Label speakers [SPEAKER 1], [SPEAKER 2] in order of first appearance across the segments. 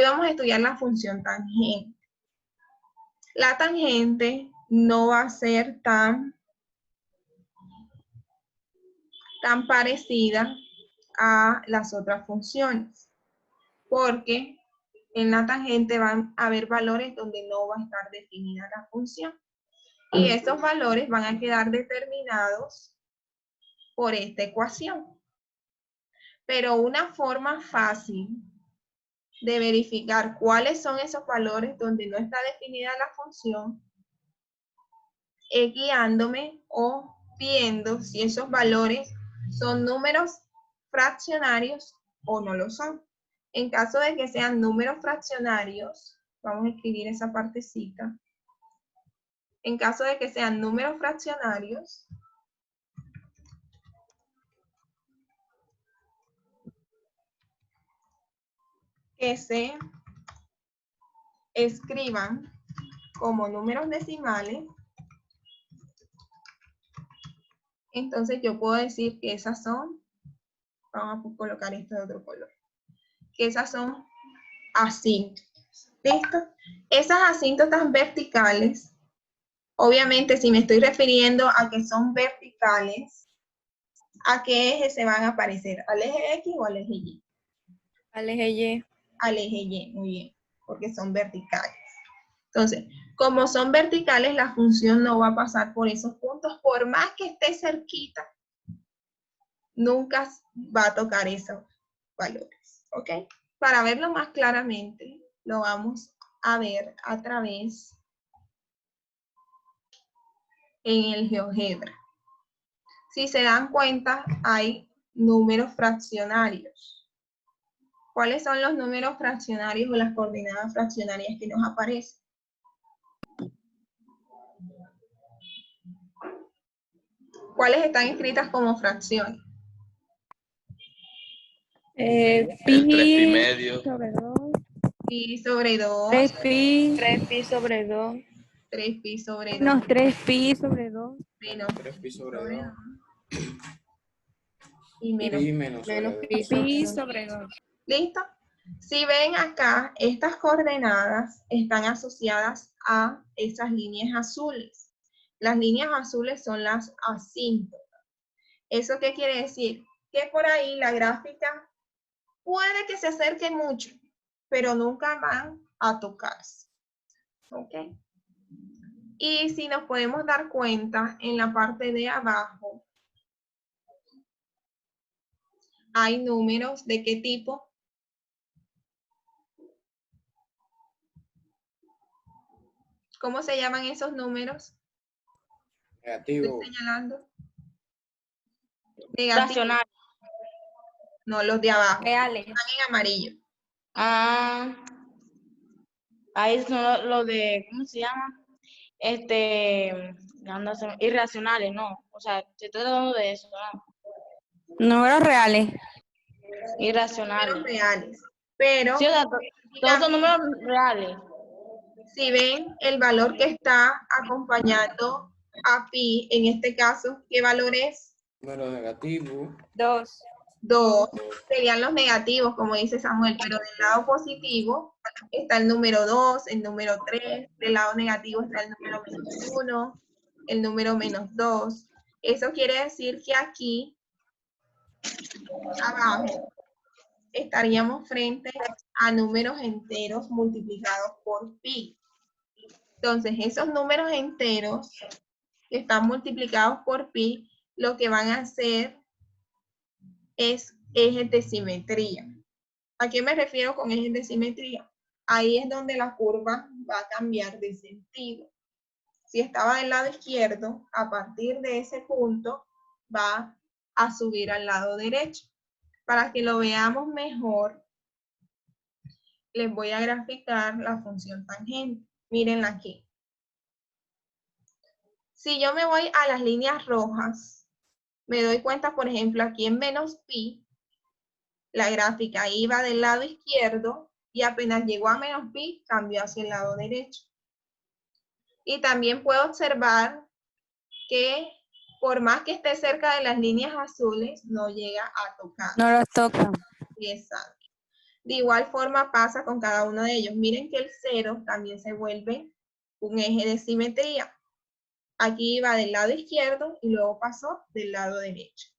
[SPEAKER 1] Hoy vamos a estudiar la función tangente. La tangente no va a ser tan parecida a las otras funciones, porque en la tangente van a haber valores donde no va a estar definida la función. Y estos valores van a quedar determinados por esta ecuación. Pero una forma fácil de verificar cuáles son esos valores donde no está definida la función es guiándome o viendo si esos valores son números fraccionarios o no lo son. En caso de que sean números fraccionarios, vamos a escribir esa partecita. En caso de que sean números fraccionarios, que se escriban como números decimales, entonces yo puedo decir que esas son, vamos a colocar esto de otro color, que esas son asíntotas. ¿Listo? Esas asíntotas verticales, obviamente si me estoy refiriendo a que son verticales, ¿a qué eje se van a parecer? ¿Al eje X o al eje Y?
[SPEAKER 2] Al eje Y.
[SPEAKER 1] Al eje Y, muy bien, porque son verticales. Entonces, como son verticales, la función no va a pasar por esos puntos, por más que esté cerquita, nunca va a tocar esos valores, ¿ok? Para verlo más claramente, lo vamos a ver a través en el GeoGebra. Si se dan cuenta, hay números fraccionarios. ¿Cuáles son los números fraccionarios o las coordenadas fraccionarias que nos aparecen? ¿Cuáles están escritas como fracciones?
[SPEAKER 2] Pi
[SPEAKER 3] 3pi medio.
[SPEAKER 2] sobre 2.
[SPEAKER 1] Pi sobre 2.
[SPEAKER 2] 3pi. 3pi sobre 2.
[SPEAKER 1] 3pi sobre 2.
[SPEAKER 2] Menos 3pi sobre 2.
[SPEAKER 1] Menos
[SPEAKER 3] 3pi sobre 2.
[SPEAKER 1] Y menos
[SPEAKER 2] Pi sobre 2.
[SPEAKER 1] ¿Listo? Si ven acá, estas coordenadas están asociadas a esas líneas azules. Las líneas azules son las asíntotas. ¿Eso qué quiere decir? Que por ahí la gráfica puede que se acerque mucho, pero nunca van a tocarse. ¿Ok? Y si nos podemos dar cuenta, en la parte de abajo hay números ¿de qué tipo? ¿Cómo se llaman esos números?
[SPEAKER 3] Negativo.
[SPEAKER 1] Estoy señalando. Negativo.
[SPEAKER 2] Racional.
[SPEAKER 1] No, los de abajo.
[SPEAKER 2] Reales.
[SPEAKER 1] Están en amarillo.
[SPEAKER 2] Ah. Ahí son lo de, ¿cómo se llama? Irracionales, no. O sea, se está tratando de eso, ¿no? Números reales. Irracionales.
[SPEAKER 1] Números reales. Pero
[SPEAKER 2] Sí, o sea, todos son números reales.
[SPEAKER 1] si ven el valor que está acompañando a pi, en este caso, ¿qué valor es?
[SPEAKER 3] Número negativo.
[SPEAKER 2] 2.
[SPEAKER 1] 2. Serían los negativos, como dice Samuel, pero del lado positivo está el número 2, el número 3, del lado negativo está el número -1, el número -2. Eso quiere decir que aquí, abajo, estaríamos frente a números enteros multiplicados por pi. Entonces, esos números enteros que están multiplicados por pi, lo que van a hacer es ejes de simetría. ¿A qué me refiero con ejes de simetría? Ahí es donde la curva va a cambiar de sentido. Si estaba del lado izquierdo, a partir de ese punto va a subir al lado derecho. Para que lo veamos mejor, les voy a graficar la función tangente. Mírenla aquí. Si yo me voy a las líneas rojas, me doy cuenta, por ejemplo, aquí en menos pi, la gráfica iba del lado izquierdo y apenas llegó a menos pi, cambió hacia el lado derecho. Y también puedo observar que por más que esté cerca de las líneas azules, no llega a tocar.
[SPEAKER 2] No los toca.
[SPEAKER 1] Exacto. De igual forma pasa con cada uno de ellos. Miren que el 0 también se vuelve un eje de simetría. Aquí iba del lado izquierdo y luego pasó del lado derecho.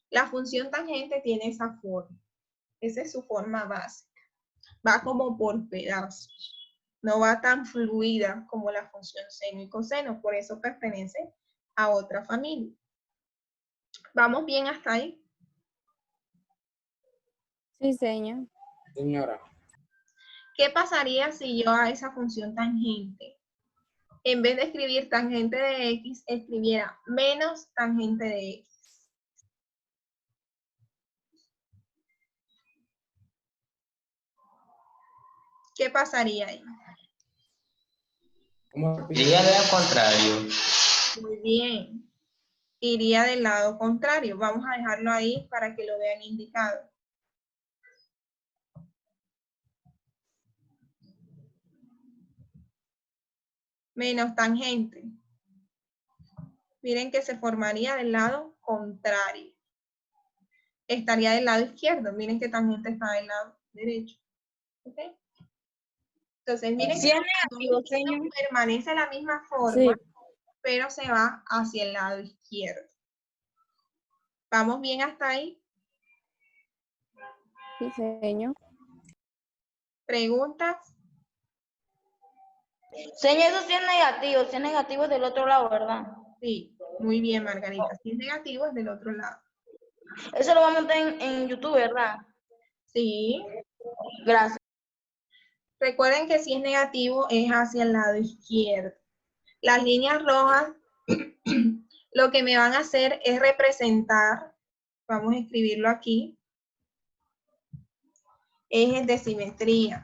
[SPEAKER 1] La función tangente tiene esa forma. Esa es su forma básica. Va como por pedazos. No va tan fluida como la función seno y coseno. Por eso pertenece a otra familia. ¿Vamos bien hasta ahí?
[SPEAKER 4] Sí, señor.
[SPEAKER 3] Señora.
[SPEAKER 1] ¿Qué pasaría si yo a esa función tangente, en vez de escribir tangente de x, escribiera menos tangente de x? ¿Qué pasaría ahí?
[SPEAKER 3] ¿Cómo
[SPEAKER 5] Iría al contrario.
[SPEAKER 1] Muy bien. Iría del lado contrario. Vamos a dejarlo ahí para que lo vean indicado. Menos tangente. Miren que se formaría del lado contrario. Estaría del lado izquierdo. Miren que tangente está del lado derecho. ¿Ok? Entonces, miren
[SPEAKER 2] Sí
[SPEAKER 1] que
[SPEAKER 2] es negativo, señor.
[SPEAKER 1] permanece la misma forma,
[SPEAKER 4] Sí,
[SPEAKER 1] pero se va hacia el lado izquierdo. ¿Vamos bien hasta ahí?
[SPEAKER 4] sí, señor.
[SPEAKER 1] ¿Preguntas?
[SPEAKER 2] Señor, eso sí es negativo del otro lado, ¿verdad?
[SPEAKER 1] Sí, muy bien, Margarita. Si es negativo, es del otro lado.
[SPEAKER 2] Eso lo vamos a montar en YouTube, ¿verdad?
[SPEAKER 1] Sí.
[SPEAKER 2] Gracias.
[SPEAKER 1] Recuerden que si es negativo, es hacia el lado izquierdo. Las líneas rojas lo que me van a hacer es representar, vamos a escribirlo aquí, ejes de simetría.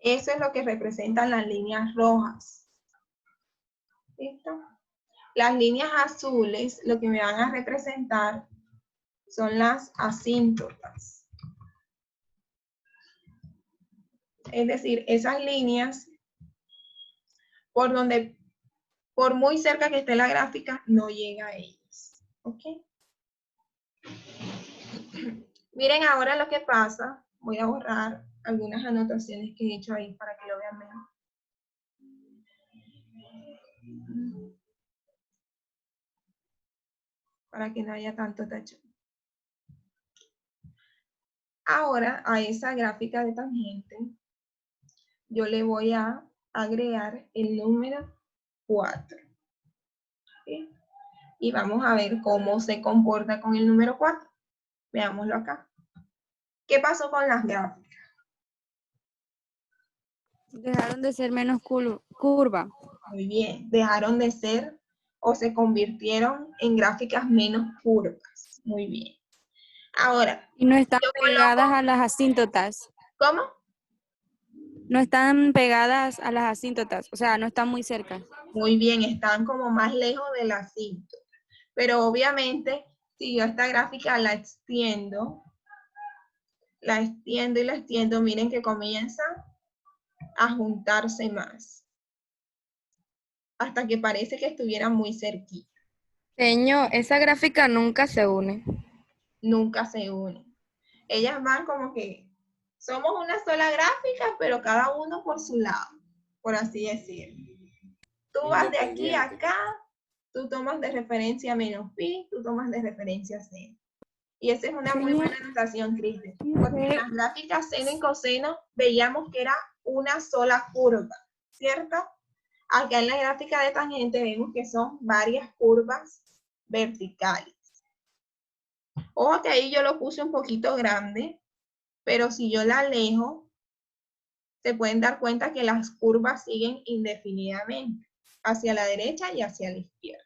[SPEAKER 1] Eso es lo que representan las líneas rojas. ¿Listo? Las líneas azules lo que me van a representar son las asíntotas. Es decir, esas líneas por muy cerca que esté la gráfica, no llega a ellas. ¿Ok? Miren ahora lo que pasa. Voy a borrar algunas anotaciones que he hecho ahí para que lo vean mejor. Para que no haya tanto tachón. Ahora, a esa gráfica de tangente, yo le voy a agregar el número 4. ¿Sí? Y vamos a ver cómo se comporta con el número 4. Veámoslo acá. ¿Qué pasó con las gráficas?
[SPEAKER 4] Dejaron de ser menos curva.
[SPEAKER 1] Muy bien, dejaron de ser o se convirtieron en gráficas menos curvas. Muy bien. Ahora,
[SPEAKER 4] Y no están
[SPEAKER 1] yo
[SPEAKER 4] pegadas
[SPEAKER 1] coloco,
[SPEAKER 4] a las asíntotas.
[SPEAKER 1] ¿cómo?
[SPEAKER 4] No están pegadas a las asíntotas, o sea, no están muy cerca.
[SPEAKER 1] Muy bien, están como más lejos de la cinta. Pero obviamente, si yo esta gráfica la extiendo y la extiendo, miren que comienza a juntarse más. Hasta que parece que estuvieran muy cerquita.
[SPEAKER 4] Señor, esa gráfica nunca se une.
[SPEAKER 1] Nunca se unen. Ellas van como que somos una sola gráfica, pero cada uno por su lado, por así decirlo. Tú vas de aquí a
[SPEAKER 3] Independiente.
[SPEAKER 1] acá, tú tomas de referencia menos pi, tú tomas de referencia seno. Y esa es una muy
[SPEAKER 4] Señor,
[SPEAKER 1] buena anotación, Cristian, porque en las gráficas seno y coseno veíamos que era una sola curva, ¿cierto? Acá en la gráfica de tangente vemos que son varias curvas verticales. Ojo que ahí yo lo puse un poquito grande, pero si yo la alejo, se pueden dar cuenta que las curvas siguen indefinidamente, hacia la derecha y hacia la izquierda.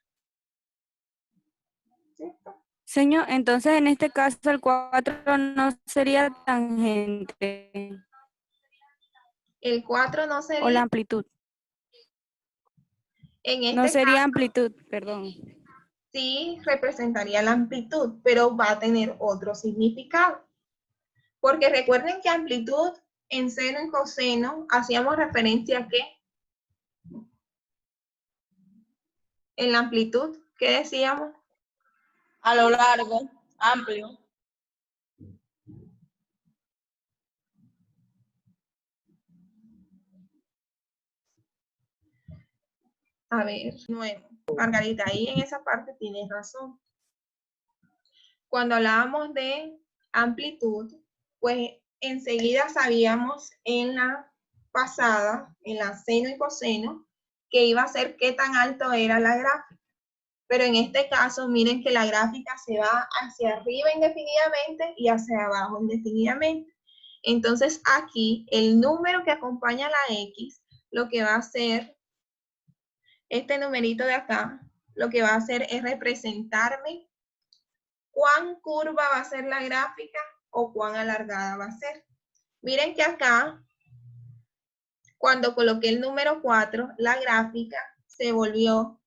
[SPEAKER 1] ¿Cierto?
[SPEAKER 4] señor, entonces en este caso el 4 no sería tangente
[SPEAKER 1] El 4 no
[SPEAKER 4] o la
[SPEAKER 1] sería,
[SPEAKER 4] amplitud.
[SPEAKER 1] en
[SPEAKER 4] No
[SPEAKER 1] este
[SPEAKER 4] sería
[SPEAKER 1] caso,
[SPEAKER 4] amplitud, perdón.
[SPEAKER 1] sí representaría la amplitud, pero va a tener otro significado. Porque recuerden que amplitud en seno y coseno hacíamos referencia a qué. En la amplitud, ¿qué decíamos?
[SPEAKER 2] A lo largo, amplio.
[SPEAKER 1] A ver, nuevo. Margarita, ahí en esa parte tienes razón. Cuando hablábamos de amplitud, pues enseguida sabíamos en la pasada, en la seno y coseno, que iba a ser qué tan alto era la gráfica. Pero en este caso, miren que la gráfica se va hacia arriba indefinidamente y hacia abajo indefinidamente. Entonces aquí, el número que acompaña a la X, lo que va a hacer, este numerito de acá, lo que va a hacer es representarme cuán curva va a ser la gráfica o cuán alargada va a ser. Miren que acá, cuando coloqué el número 4, la gráfica se volvió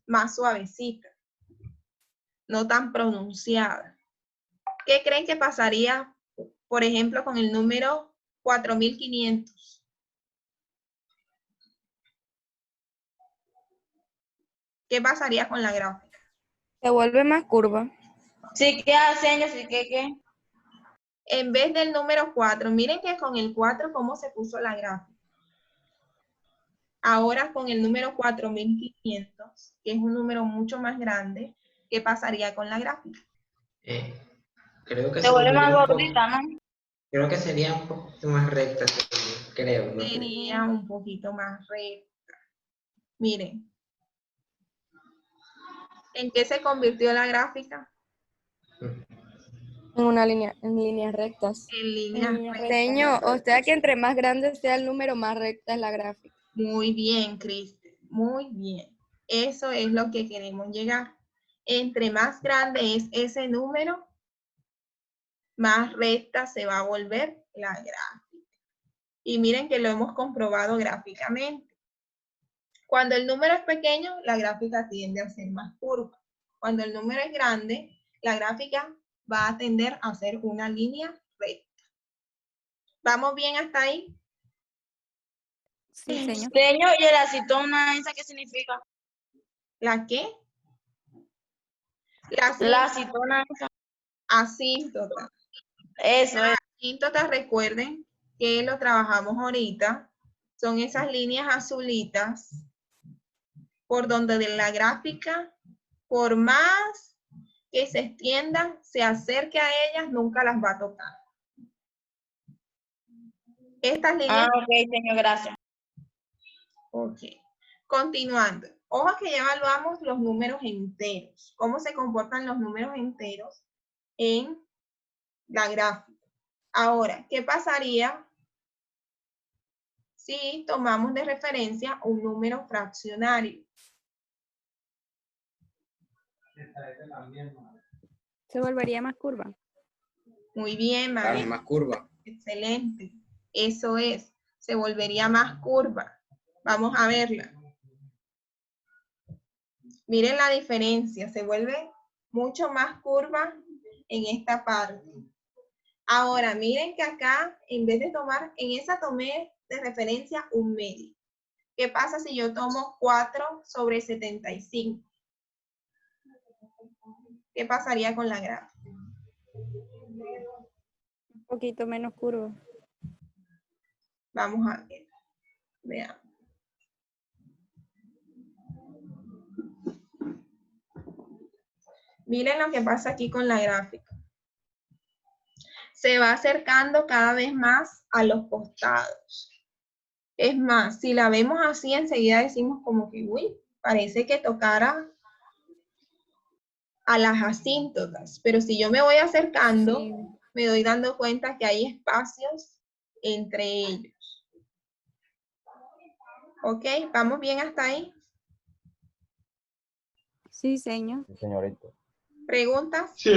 [SPEAKER 1] más suavecita, no tan pronunciada. ¿Qué creen que pasaría, por ejemplo, con el número 4500? ¿Qué pasaría con la gráfica?
[SPEAKER 4] Se vuelve más curva.
[SPEAKER 2] Sí, ¿qué hace, sí, qué?
[SPEAKER 1] En vez del número 4, miren que con el 4 cómo se puso la gráfica. Ahora con el número 4500, que es un número mucho más grande, ¿qué pasaría con la gráfica?
[SPEAKER 5] Creo que
[SPEAKER 2] Se vuelve más
[SPEAKER 5] volvería un poco,
[SPEAKER 2] gordita, ¿no?
[SPEAKER 5] creo que sería un poquito más recta, creo, ¿no?
[SPEAKER 1] Sería un poquito más recta. Miren. ¿En qué se convirtió la gráfica?
[SPEAKER 4] En líneas rectas.
[SPEAKER 1] En líneas rectas.
[SPEAKER 4] Señor, o sea que entre más grande sea el número, más recta es la gráfica.
[SPEAKER 1] Muy bien, Cristian. Muy bien. Eso es lo que queremos llegar. Entre más grande es ese número, más recta se va a volver la gráfica. Y miren que lo hemos comprobado gráficamente. Cuando el número es pequeño, la gráfica tiende a ser más curva. Cuando el número es grande, la gráfica va a tender a ser una línea recta. ¿Vamos bien hasta ahí?
[SPEAKER 4] Sí, señor.
[SPEAKER 2] Señor, ¿y el acetona esa qué significa?
[SPEAKER 1] ¿La qué? La
[SPEAKER 2] La acetona esa.
[SPEAKER 1] asíntota.
[SPEAKER 2] Eso es.
[SPEAKER 1] Asíntotas, recuerden que lo trabajamos ahorita. Son esas líneas azulitas por donde de la gráfica, por más que se extienda, se acerque a ellas, nunca las va a tocar. Estas líneas...
[SPEAKER 2] Ok, señor, gracias.
[SPEAKER 1] Ok. Continuando. Ojo que ya evaluamos los números enteros. ¿Cómo se comportan los números enteros en la gráfica? Ahora, ¿qué pasaría si tomamos de referencia un número fraccionario?
[SPEAKER 4] Se volvería más curva.
[SPEAKER 1] Muy bien,
[SPEAKER 3] Claro,
[SPEAKER 1] María.
[SPEAKER 3] es más curva.
[SPEAKER 1] Excelente. Eso es. Se volvería más curva. Vamos a verla. Miren la diferencia. Se vuelve mucho más curva en esta parte. Ahora, miren que acá, en vez de tomar, en esa tomé de referencia un medio. ¿Qué pasa si yo tomo 4/75? ¿Qué pasaría con la gráfica?
[SPEAKER 4] Un poquito menos curva.
[SPEAKER 1] Vamos a ver. Veamos. Miren lo que pasa aquí con la gráfica. Se va acercando cada vez más a los costados. Es más, si la vemos así, enseguida decimos como que, uy, parece que tocara a las asíntotas. Pero si yo me voy acercando,
[SPEAKER 4] Sí.
[SPEAKER 1] me doy dando cuenta que hay espacios entre ellos. ¿Ok? ¿Vamos bien hasta ahí?
[SPEAKER 4] Sí, señor.
[SPEAKER 6] Sí, señorita.
[SPEAKER 1] ¿Preguntas?
[SPEAKER 5] Sí.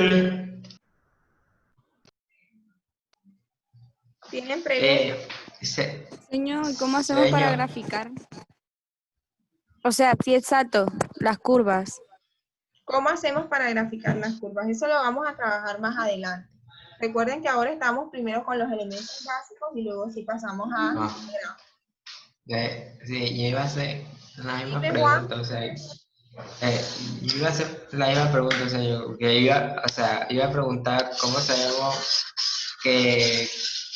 [SPEAKER 1] ¿Tienen preguntas?
[SPEAKER 4] Señor, ¿y cómo hacemos para
[SPEAKER 5] Señor.
[SPEAKER 4] graficar? O sea, sí, exacto, las curvas.
[SPEAKER 1] ¿Cómo hacemos para graficar las curvas? Eso lo vamos a trabajar más adelante. Recuerden que ahora estamos primero con los elementos básicos y luego sí pasamos a gráficos.
[SPEAKER 5] Sí, yo iba a hacer la misma
[SPEAKER 1] Dime, Juan.
[SPEAKER 5] pregunta, o sea, yo iba a hacer la misma pregunta, o sea, iba a preguntar cómo sabemos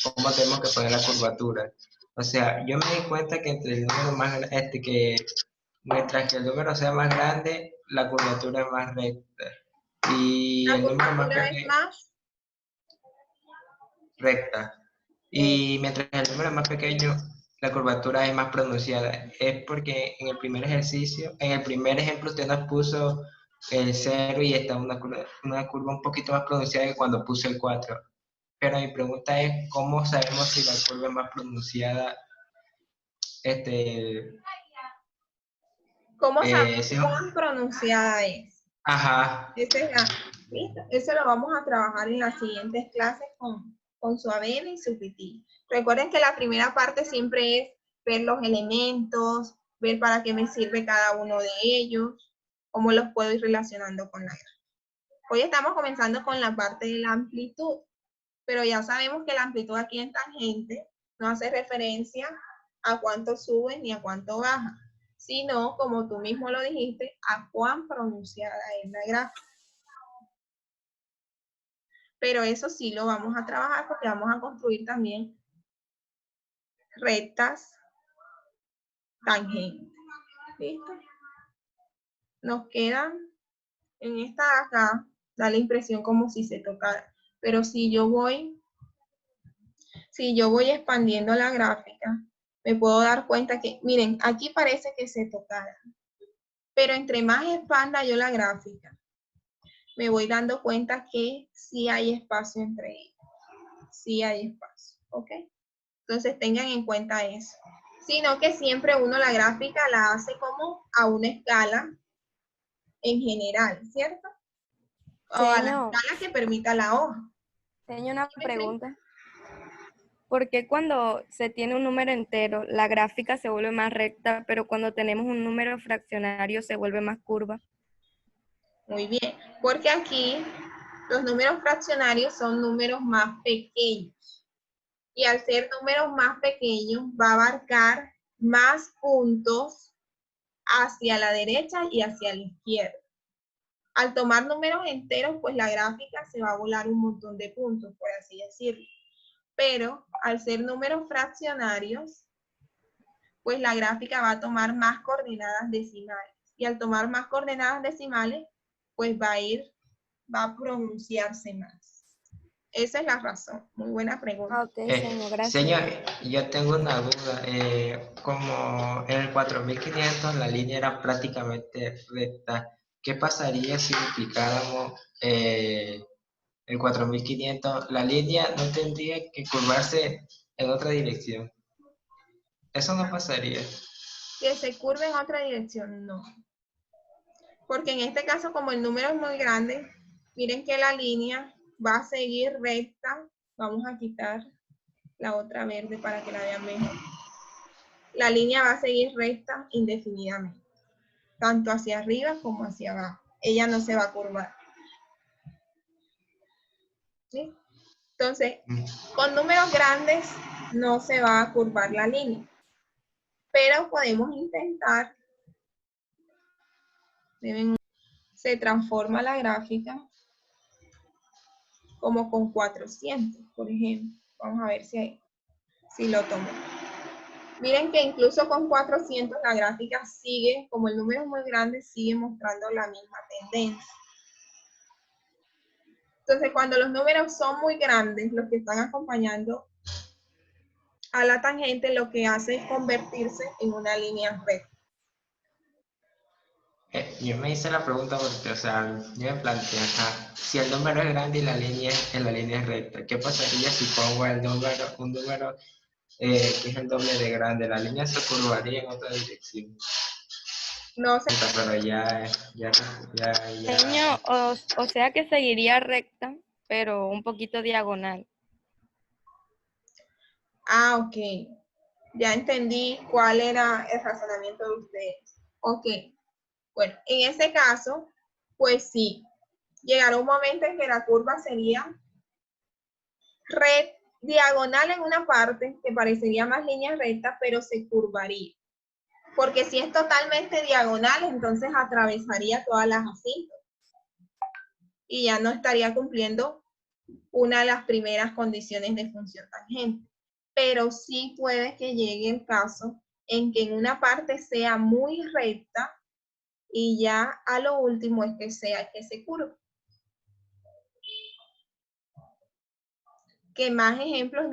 [SPEAKER 5] cómo tenemos que poner la curvatura. O sea, yo me di cuenta que entre el número más, mientras que el número sea más grande, la curvatura es más recta. Y
[SPEAKER 1] La
[SPEAKER 5] el número más
[SPEAKER 1] curvatura es
[SPEAKER 5] pequeño,
[SPEAKER 1] más,
[SPEAKER 5] recta. Y mientras el número es más pequeño, la curvatura es más pronunciada. Es porque en el primer ejercicio, en el primer ejemplo usted nos puso el 0 y está una curva un poquito más pronunciada que cuando puso el 4. Pero mi pregunta es, ¿cómo sabemos si la curva es más pronunciada?
[SPEAKER 1] ¿cómo sabemos
[SPEAKER 5] Sí,
[SPEAKER 1] cuán pronunciada es?
[SPEAKER 5] ajá.
[SPEAKER 1] ¿Listo? Eso lo vamos a trabajar en las siguientes clases con su avena y su pití. Recuerden que la primera parte siempre es ver los elementos, ver para qué me sirve cada uno de ellos, cómo los puedo ir relacionando con la gráfica. Hoy estamos comenzando con la parte de la amplitud, pero ya sabemos que la amplitud aquí en tangente no hace referencia a cuánto sube ni a cuánto baja, sino, como tú mismo lo dijiste, a cuán pronunciada es la gráfica. Pero eso sí lo vamos a trabajar porque vamos a construir también rectas tangentes. ¿Listo? Nos quedan en esta de acá, da la impresión como si se tocara. Pero si yo voy expandiendo la gráfica, me puedo dar cuenta que, miren, aquí parece que se tocara. Pero entre más expanda yo la gráfica, me voy dando cuenta que sí hay espacio entre ellos. Sí hay espacio, ¿ok? Entonces tengan en cuenta eso. Sino que siempre uno la gráfica la hace como a una escala en general, ¿cierto? O a la
[SPEAKER 4] Señor,
[SPEAKER 1] escala que permita la hoja.
[SPEAKER 4] tengo una pregunta. ¿Por qué cuando se tiene un número entero, la gráfica se vuelve más recta, pero cuando tenemos un número fraccionario se vuelve más curva?
[SPEAKER 1] Muy bien, porque aquí los números fraccionarios son números más pequeños. Y al ser números más pequeños, va a abarcar más puntos hacia la derecha y hacia la izquierda. Al tomar números enteros, pues la gráfica se va a volar un montón de puntos, por así decirlo. Pero al ser números fraccionarios, pues la gráfica va a tomar más coordenadas decimales. Y al tomar más coordenadas decimales, pues va a pronunciarse más. Esa es la razón. Muy buena pregunta.
[SPEAKER 4] Ok, señor, gracias.
[SPEAKER 5] Señor, yo tengo una duda. Como en el 4500 la línea era prácticamente recta, ¿qué pasaría si duplicáramos el 4500? La línea no tendría que curvarse en otra dirección. Eso no pasaría.
[SPEAKER 1] Que se curve en otra dirección, no. Porque en este caso, como el número es muy grande, miren que la línea va a seguir recta. Vamos a quitar la otra verde para que la vean mejor. La línea va a seguir recta indefinidamente, tanto hacia arriba como hacia abajo. Ella no se va a curvar. ¿Sí? Entonces, con números grandes no se va a curvar la línea. Pero podemos intentar. Se transforma la gráfica como con 400, por ejemplo. Vamos a ver si lo tomo. Miren que incluso con 400 la gráfica sigue, como el número es muy grande, sigue mostrando la misma tendencia. Entonces, cuando los números son muy grandes, los que están acompañando a la tangente, lo que hace es convertirse en una línea recta.
[SPEAKER 5] Yo me hice la pregunta porque, o sea, yo me planteé, ajá, si el número es grande y la línea es recta, ¿qué pasaría si pongo un número que es el doble de grande? La línea se curvaría en otra dirección.
[SPEAKER 1] No sé.
[SPEAKER 5] Pero ya.
[SPEAKER 4] Señor, o sea que seguiría recta, pero un poquito diagonal.
[SPEAKER 1] Ah, ok. Ya entendí cuál era el razonamiento de ustedes. Ok. Bueno, en ese caso, pues sí, llegará un momento en que la curva sería diagonal en una parte, que parecería más línea recta, pero se curvaría. Porque si es totalmente diagonal, entonces atravesaría todas las asíntotas. Y ya no estaría cumpliendo una de las primeras condiciones de función tangente. Pero sí puede que llegue el caso en que en una parte sea muy recta y ya a lo último es que sea que se curva. ¿Qué más ejemplos